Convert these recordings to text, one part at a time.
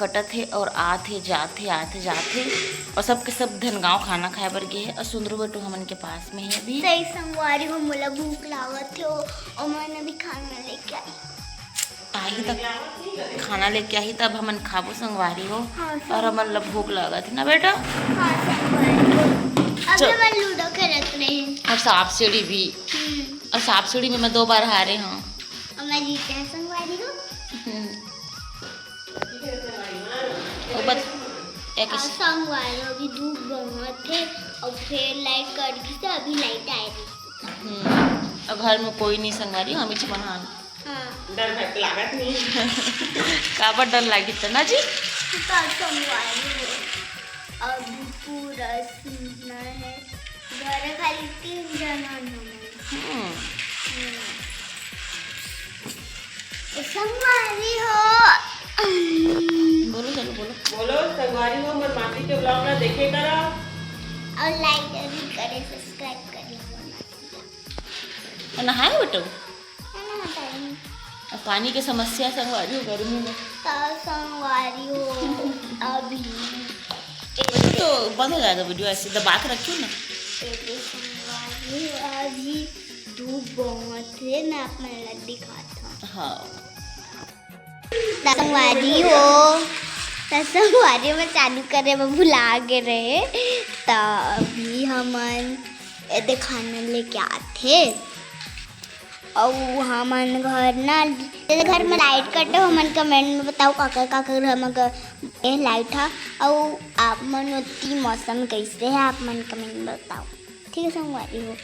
कटत है और आथे जाथे और सबके सब धनगांव खाना खाए बर गे है और सुंदरू बेटू हमन के पास में है अभी। सही संगवारी हो, मोला भूख लागत है और मैंने भी खाना लेके आई तक खाना लेके आई तब हमन खाबो संगवारी हो। हाँ, और हमन ला भूख लागत है ना बेटा। हाँ संगवारी हो, अब हम लूडो खेलत रहे हैं और सांप सीढ़ी भी, और सांप सीढ़ी में मैं 2 बार हारे हूँ और मैं जीते हैं संगवारी हो। संगवारी हो, अभी धूप बहुत है और फिर लाइट कट गई तो अभी लाइट आएगी। और घर में कोई नहीं संगवारी हम ही बनान। हाँ डर लागत नहीं काबर डर लागी था ना जी। तो संगवारी हो अभी पूरा सुनना है, घर खाली 3 जना संगवारी हो। बोलो चलो बोलो बोलो संगवारी हो, मन माटी के ब्लॉग ना देखे करा और लाइक भी करे, सब्सक्राइब करे। तो नहाए बेटो। और पानी की समस्या संगवारी हो गर्मी में संगवारी हो अभी तो बंद हो जाएगा वीडियो, ऐसे दबा के रखियो ना। संगवारी हो अभी धूप बहुत है, मैं अपना लग दिखाता हूँ। हाँ संगवारी हो, संगवारी में चालू करे में भुला के रहे तो अभी हमन ये खाना लेके आते और हमन घर ना जैसे घर में लाइट कटे हमन कमेंट में बताओ काकर काकर हम लाइट है और आप मन उतनी मौसम कैसे है आप मन कमेंट में बताओ, ठीक है। संगवारी हो,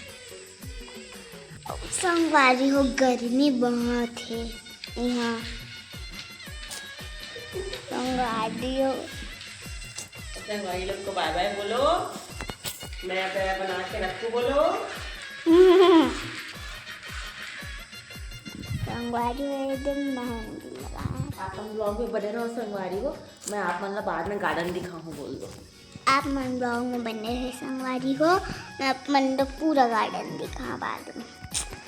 संगवारी हो गर्मी बहुत है यहाँ। संगवारी हो संगवारी लोग को बाय बाय बोलो, नया नया बना के रखो बोलो। संगवारी हो एकदम मेहंदी लगा। आप हम ब्लॉग में बने रहो संगवारी हो, मैं आप मन ला बाद में गार्डन दिखाऊँ बोल दो। आप मन ब्लॉग में बने रहे संगवारी हो, मैं आप मन तो पूरा गार्डन दिखा बाद में।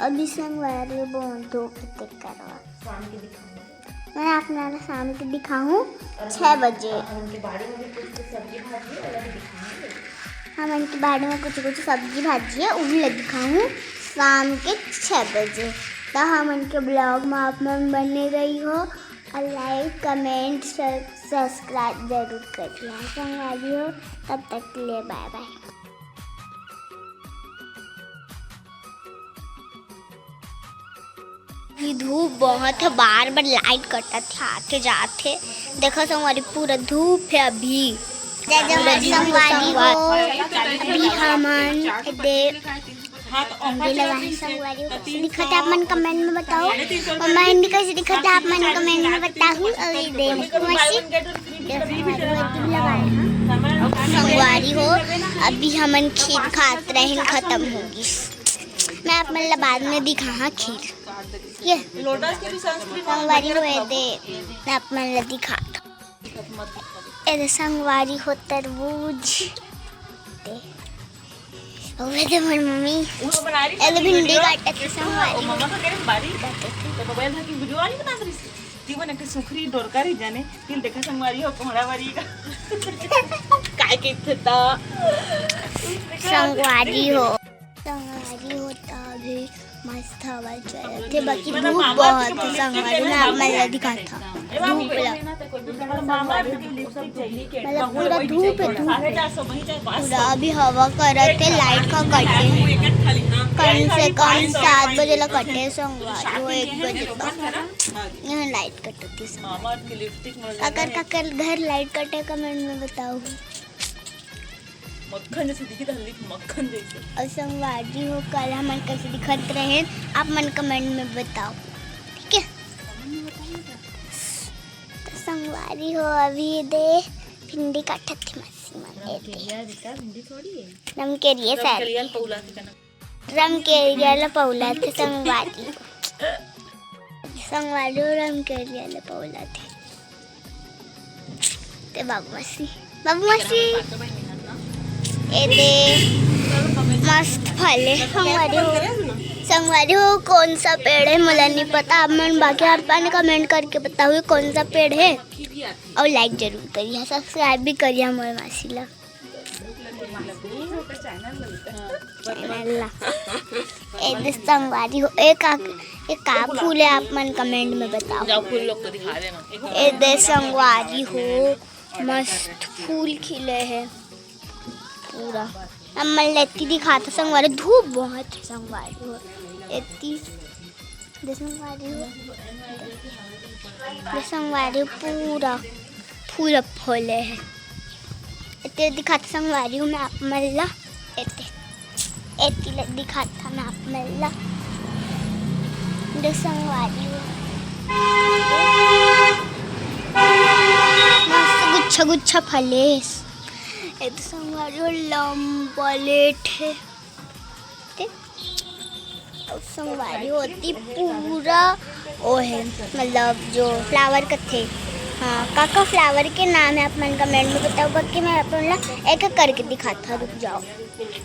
अभी संगवारी हो बहुत धूप करवा, शाम के दिखाऊँ मैं अपना शाम के दिखाऊँ 6 बजे। उनके बाड़ी में भी कुछ सब्जी भाजी अलग दिखाएंगे। हम उनके बाड़ी में कुछ सब्जी भाजी है उन्हें दिखाऊँ शाम के 6 बजे। तो हम उनके ब्लॉग में आप मन बने रही हो और लाइक कमेंट सब्सक्राइब जरूर करिए। संगवारी हो तब तक के लिए बाय बाय। धूप बहुत है, बार बार लाइट कटत है आते जाते। देखो संगवारी पूरा धूप है अभी। संगवारी हो अभी हमन संगवारी हो कैसे दिखता है आप मन कमेंट में बताओ, और मेहंदी कैसे दिखता है आप मन कमेंट में बताओ। संगवारी हो अभी हमन खीर खाते रहे, खत्म होगी। मैं आप मन बाद में दिखा खीर ये संगवारी हो मैं आप मन दिखाता। संगवारी हो तरबूज मम्मी भिंडी काटते संगवारी मम्मा का करे बारी तो मोबाइल था कि वीडियो वाली बना रही जीवन एक सुखरी डोरकारी जाने तिल देखा संगवारी हो कोहड़ा वारी का काय के था संगवारी हो तभी मस्त हवा चल रही थी, बाकी धूप बहुत है। संगवारी में आप मैं दिखाता धूप मतलब पूरा धूप है पूरा। अभी हवा कर रहे थे, लाइट का कटे कम से कम 7 बजे ला कटे संगवारी वो 1 बजे तक यहाँ लाइट कटती। अगर घर लाइट कटे कमेंट में बताओ। मक्खन जैसे दिखी था, मक्खन जैसे। और संगवारी हो कल हम कैसे दिखत रहे आप मन कमेंट में बताओ, ठीक है। तो संगवारी हो अभी दे भिंडी काटत थी मस्सी रमकेरिया शायद रमकेरिया पौला थे संगवारी संगवारी हो रमकेरिया पौला थे ते बाबू मस्सी मस्त फल है। संगवारी हो कौन सा पेड़ है मुझे नहीं पता, आप मन बाकी आप कमेंट करके बताओ कौन सा पेड़ है। और लाइक जरूर करिए, सब्सक्राइब भी करिए हमारे मासीला संगवारी हो। एक का फूल है आप मन कमेंट में बताओ। जाओ फूल लोग को दिखा देना। ए दे संगवारी हो, मस्त फूल खिले हैं पूरा। अब मैं लेती दिखाता संगवारी, धूप बहुत है संगवारी हो। इतनी संगवारी हो, संगवारी पूरा पूरा फूले है। इतने दिखाता संगवारी हूँ मैं आप मल्ला, इतनी दिखाता मैं आप मल्ला संगवारी हूँ। मस्त गुच्छा गुच्छा फले संगवारी हो, लंबा लेट है संगवारी होती पूरा वो है, मतलब जो फ्लावर का थे। हाँ काका फ्लावर के नाम है आप मन कमेंट में बताओ, बाकी मैं अपना एक एक करके दिखाता। रुक जाओ,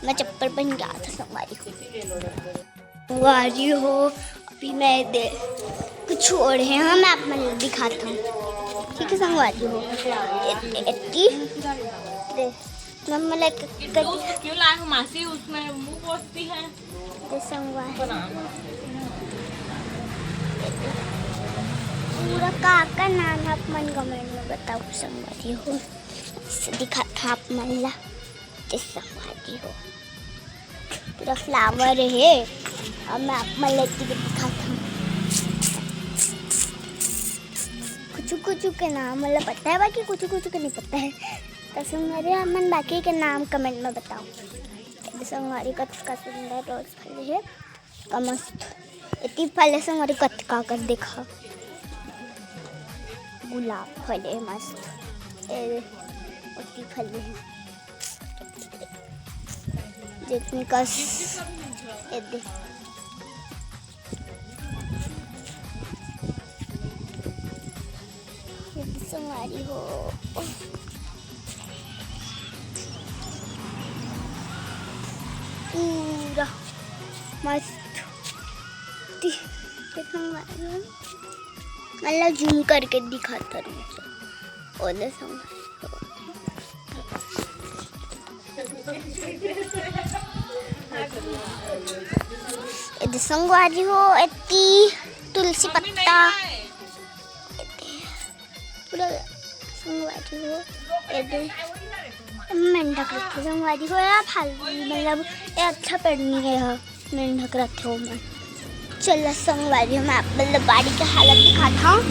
मैं चप्पल पहन के आता संगवारी को। संगवारी हो अभी मैं दे कुछ और है, हाँ मैं आप मन दिखाता हूँ, ठीक है संगवारी हो। इतनी मम्मा क्यों लाए हो मासी, उसमें मुंह पोंछती है। पूरा काका नाम आप मन कमेंट में बताओ संगवारी हो। दिखाता आप मल्ला संगवारी हो, पूरा फ्लावर है। अब मैं आप मन लेती दिखाता हूँ। कुछ के नाम मतलब पता है, बाकी कुछ के नहीं पता है। तो संगवारी आप मन बाकी के नाम कमेंट में बताओ। संगवारी कतका सुंदर रोज फल है का मस्त, इतनी फल है संगवारी कतका कर देखा। गुलाब फल है मस्त, इतनी फल है जितनी कस संगवारी हो। पूरा मस्त मतलब जूम करके दिखाता रहूँ। संगवारी हो इतनी तुलसी पत्ता पूरा संगवारी हो। मेंढक रखे संगवारी को यार मतलब ये अच्छा पढ़नी है। हाँ मेंढक रखे हो मैं। चलो संगवारी मैं आप मतलब बाड़ी की हालत दिखाता हूँ।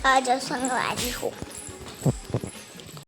आ जाओ संगवारी हो।